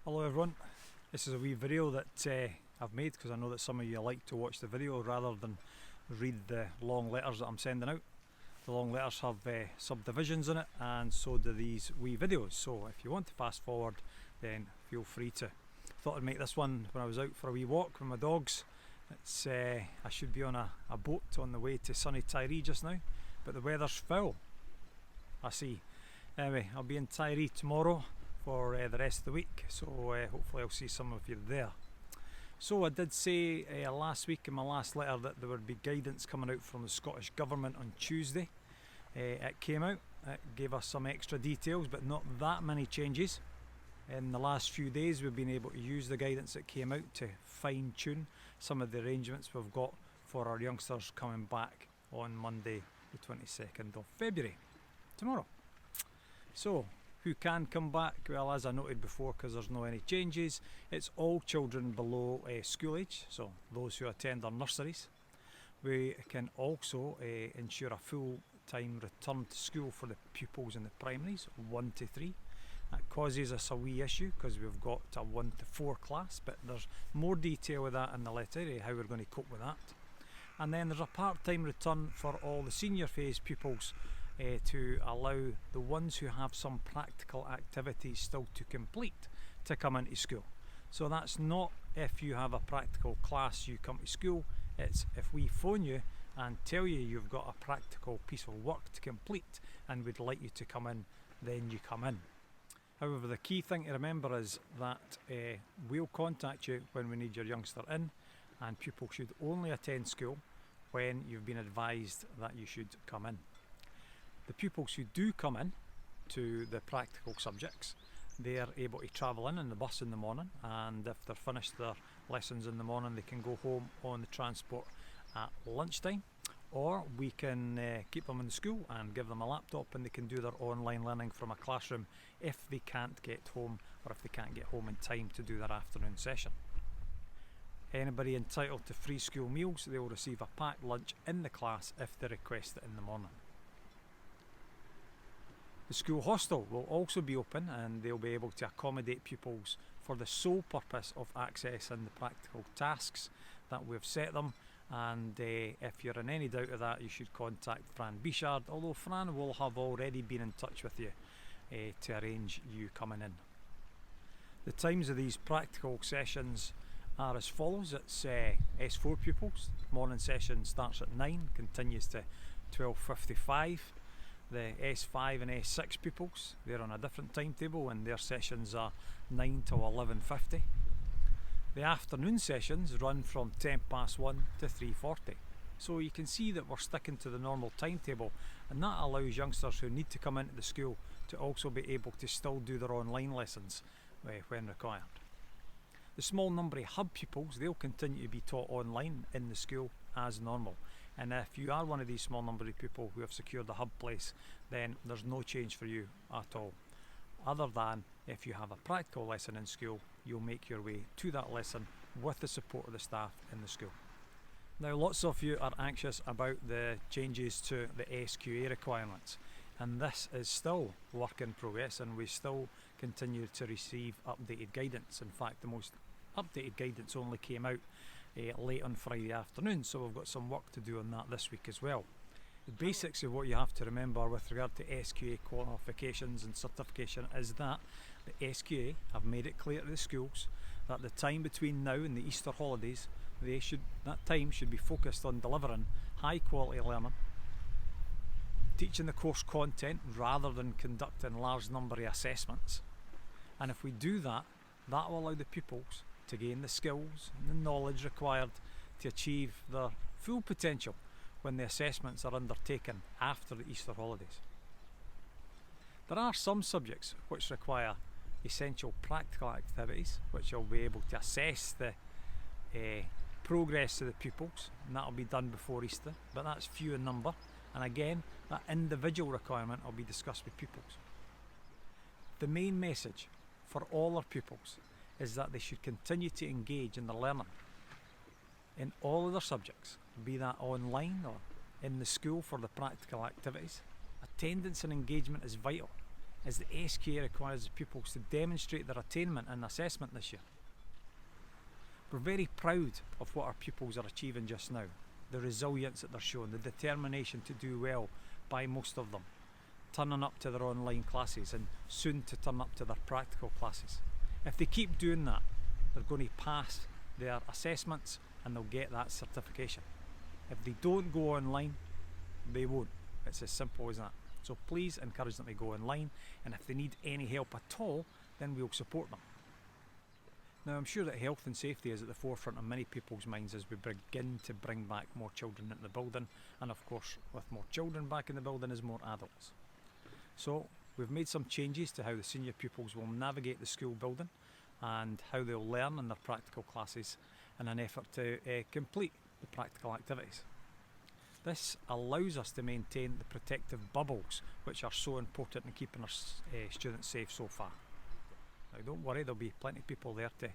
Hello everyone, this is a wee video that I've made because I know that some of you like to watch the video rather than read the long letters that I'm sending out. The long letters have subdivisions in it, and so do these wee videos, so if you want to fast forward then feel free to. Thought I'd make this one when I was out for a wee walk with my dogs. I should be on a boat on the way to sunny Tiree just now, but the weather's foul, I see. Anyway, I'll be in Tiree tomorrow for the rest of the week, so hopefully I'll see some of you there. So I did say last week in my last letter that there would be guidance coming out from the Scottish Government on Tuesday. It came out, it gave us some extra details but not that many changes. In the last few days we've been able to use the guidance that came out to fine tune some of the arrangements we've got for our youngsters coming back on Monday the 22nd of February, tomorrow. So who can come back? Well, as I noted before, because there's no any changes, it's all children below school age, so those who attend our nurseries. We can also ensure a full-time return to school for the pupils in the primaries, 1 to 3. That causes us a wee issue because we've got a 1 to 4 class, but there's more detail with that in the letter, how we're going to cope with that. And then there's a part-time return for all the senior phase pupils to allow the ones who have some practical activities still to complete to come into school. So that's not if you have a practical class you come to school, it's if we phone you and tell you you've got a practical piece of work to complete and we'd like you to come in, then you come in. However, the key thing to remember is that we'll contact you when we need your youngster in, and pupils should only attend school when you've been advised that you should come in. The pupils who do come in to the practical subjects, they're able to travel in the bus in the morning, and if they're finished their lessons in the morning they can go home on the transport at lunchtime, or we can keep them in the school and give them a laptop and they can do their online learning from a classroom if they can't get home, or if they can't get home in time to do their afternoon session. Anybody entitled to free school meals, they will receive a packed lunch in the class if they request it in the morning. The school hostel will also be open, and they'll be able to accommodate pupils for the sole purpose of accessing the practical tasks that we've set them, and if you're in any doubt of that you should contact Fran Bichard, although Fran will have already been in touch with you to arrange you coming in. The times of these practical sessions are as follows. It's S4 pupils, morning session starts at 9, continues to 12:55. The S5 and S6 pupils, they're on a different timetable and their sessions are 9 to 11:50. The afternoon sessions run from 1:10 to 3:40. So you can see that we're sticking to the normal timetable, and that allows youngsters who need to come into the school to also be able to still do their online lessons when required. The small number of hub pupils, they'll continue to be taught online in the school as normal. And if you are one of these small number of people who have secured a hub place, then there's no change for you at all. Other than if you have a practical lesson in school, you'll make your way to that lesson with the support of the staff in the school. Now, lots of you are anxious about the changes to the SQA requirements, and this is still work in progress, and we still continue to receive updated guidance. In fact, the most updated guidance only came out late on Friday afternoon, so we've got some work to do on that this week as well. The basics of what you have to remember with regard to SQA qualifications and certification is that the SQA have made it clear to the schools that the time between now and the Easter holidays, that time should be focused on delivering high quality learning, teaching the course content rather than conducting large number of assessments. And if we do that, that will allow the pupils to gain the skills and the knowledge required to achieve their full potential when the assessments are undertaken after the Easter holidays. There are some subjects which require essential practical activities which will be able to assess the progress of the pupils, and that will be done before Easter, but that's few in number, and again that individual requirement will be discussed with pupils. The main message for all our pupils is that they should continue to engage in the learning in all of their subjects, be that online or in the school for the practical activities. Attendance and engagement is vital. is the SQA requires the pupils to demonstrate their attainment in assessment this year. We're very proud of what our pupils are achieving just now, the resilience that they're showing, the determination to do well by most of them, turning up to their online classes and soon to turn up to their practical classes. If they keep doing that, they're going to pass their assessments and they'll get that certification. If they don't go online, they won't. It's as simple as that. So please encourage them to go online, and if they need any help at all, then we'll support them. Now, I'm sure that health and safety is at the forefront of many people's minds as we begin to bring back more children into the building, and of course with more children back in the building is more adults. So we've made some changes to how the senior pupils will navigate the school building and how they'll learn in their practical classes in an effort to complete the practical activities. This allows us to maintain the protective bubbles which are so important in keeping our students safe so far. Now don't worry, there'll be plenty of people there to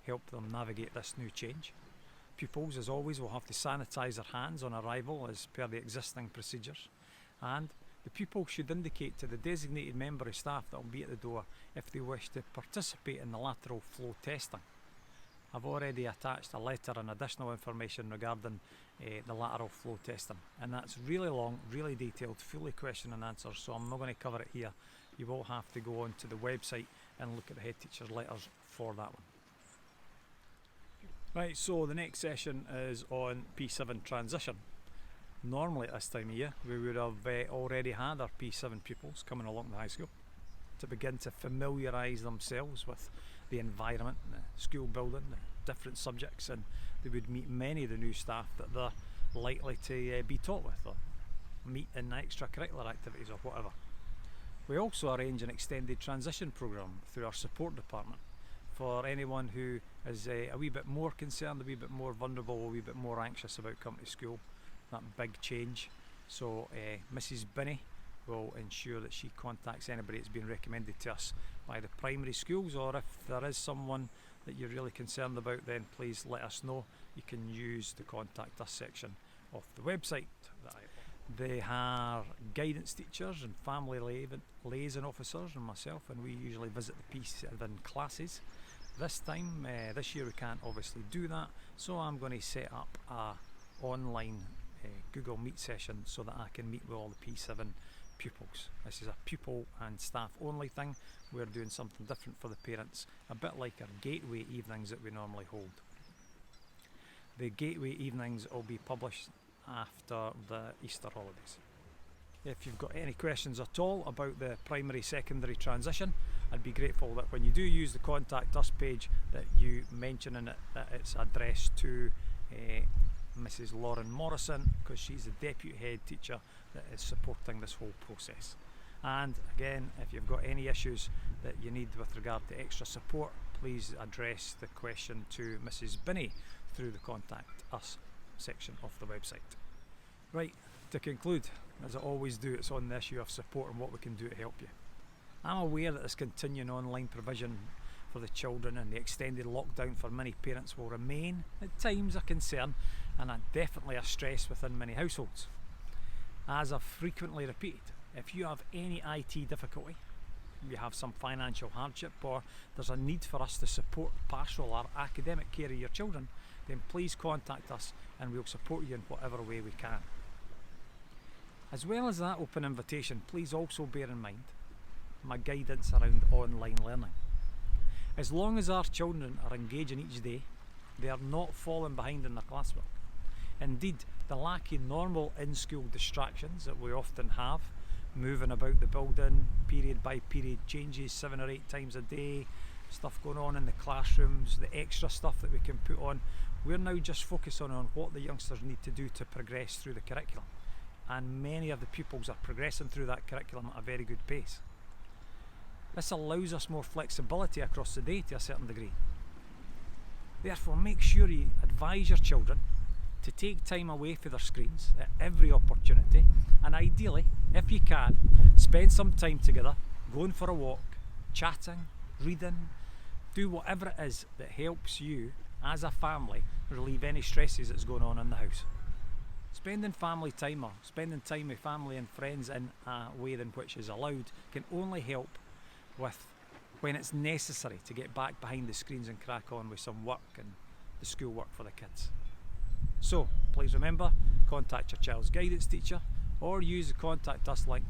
help them navigate this new change. Pupils, as always, will have to sanitise their hands on arrival as per the existing procedures, and the pupil should indicate to the designated member of staff that will be at the door if they wish to participate in the lateral flow testing. I've already attached a letter and additional information regarding the lateral flow testing, and that's really long, really detailed, fully question and answer, so I'm not going to cover it here. You will have to go onto the website and look at the head teacher's letters for that one. Right, so the next session is on P7 transition. Normally at this time of year we would have already had our P7 pupils coming along to high school to begin to familiarise themselves with the environment, the school building, the different subjects, and they would meet many of the new staff that they're likely to be taught with, or meet in extracurricular activities or whatever. We also arrange an extended transition programme through our support department for anyone who is a wee bit more concerned, a wee bit more vulnerable, a wee bit more anxious about coming to school, that big change. So Mrs. Binney will ensure that she contacts anybody that's been recommended to us by the primary schools, or if there is someone that you're really concerned about, then please let us know. You can use the contact us section of the website. They are guidance teachers and family liaison officers and myself, and we usually visit the P7 classes. This year we can't obviously do that, so I'm going to set up a online Google Meet session so that I can meet with all the P7 pupils. This is a pupil and staff only thing. We're doing something different for the parents, a bit like our Gateway evenings that we normally hold. The Gateway evenings will be published after the Easter holidays. If you've got any questions at all about the primary secondary transition, I'd be grateful that when you do use the contact us page that you mention in it that it's addressed to Mrs. Lauren Morrison, because she's the deputy head teacher that is supporting this whole process. And again, if you've got any issues that you need with regard to extra support, please address the question to Mrs. Binney through the contact us section of the website. Right, to conclude, as I always do, it's on the issue of support and what we can do to help you. I'm aware that this continuing online provision for the children and the extended lockdown for many parents will remain at times a concern and definitely a stress within many households. As I've frequently repeated, if you have any IT difficulty, you have some financial hardship, or there's a need for us to support pastoral or academic care of your children, then please contact us and we'll support you in whatever way we can. As well as that open invitation, please also bear in mind my guidance around online learning. As long as our children are engaging each day, they are not falling behind in their classwork. Indeed, the lack of normal in-school distractions that we often have, moving about the building, period by period changes 7 or 8 times a day, stuff going on in the classrooms, the extra stuff that we can put on, we're now just focusing on what the youngsters need to do to progress through the curriculum. And many of the pupils are progressing through that curriculum at a very good pace. This allows us more flexibility across the day to a certain degree. Therefore, make sure you advise your children to take time away from their screens at every opportunity, and ideally, if you can, spend some time together, going for a walk, chatting, reading, do whatever it is that helps you as a family relieve any stresses that's going on in the house. Spending family time or spending time with family and friends in a way in which is allowed can only help with when it's necessary to get back behind the screens and crack on with some work and the school work for the kids. So please remember, contact your child's guidance teacher or use the contact us link,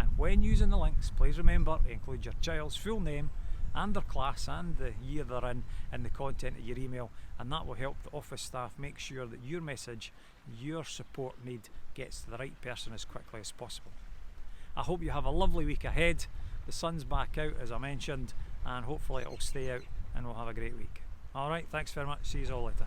and when using the links please remember to include your child's full name and their class and the year they're in the content of your email, and that will help the office staff make sure that your message, your support need gets to the right person as quickly as possible. I hope you have a lovely week ahead. The sun's back out as I mentioned, and hopefully it will stay out and we'll have a great week. Alright, thanks very much, see you all later.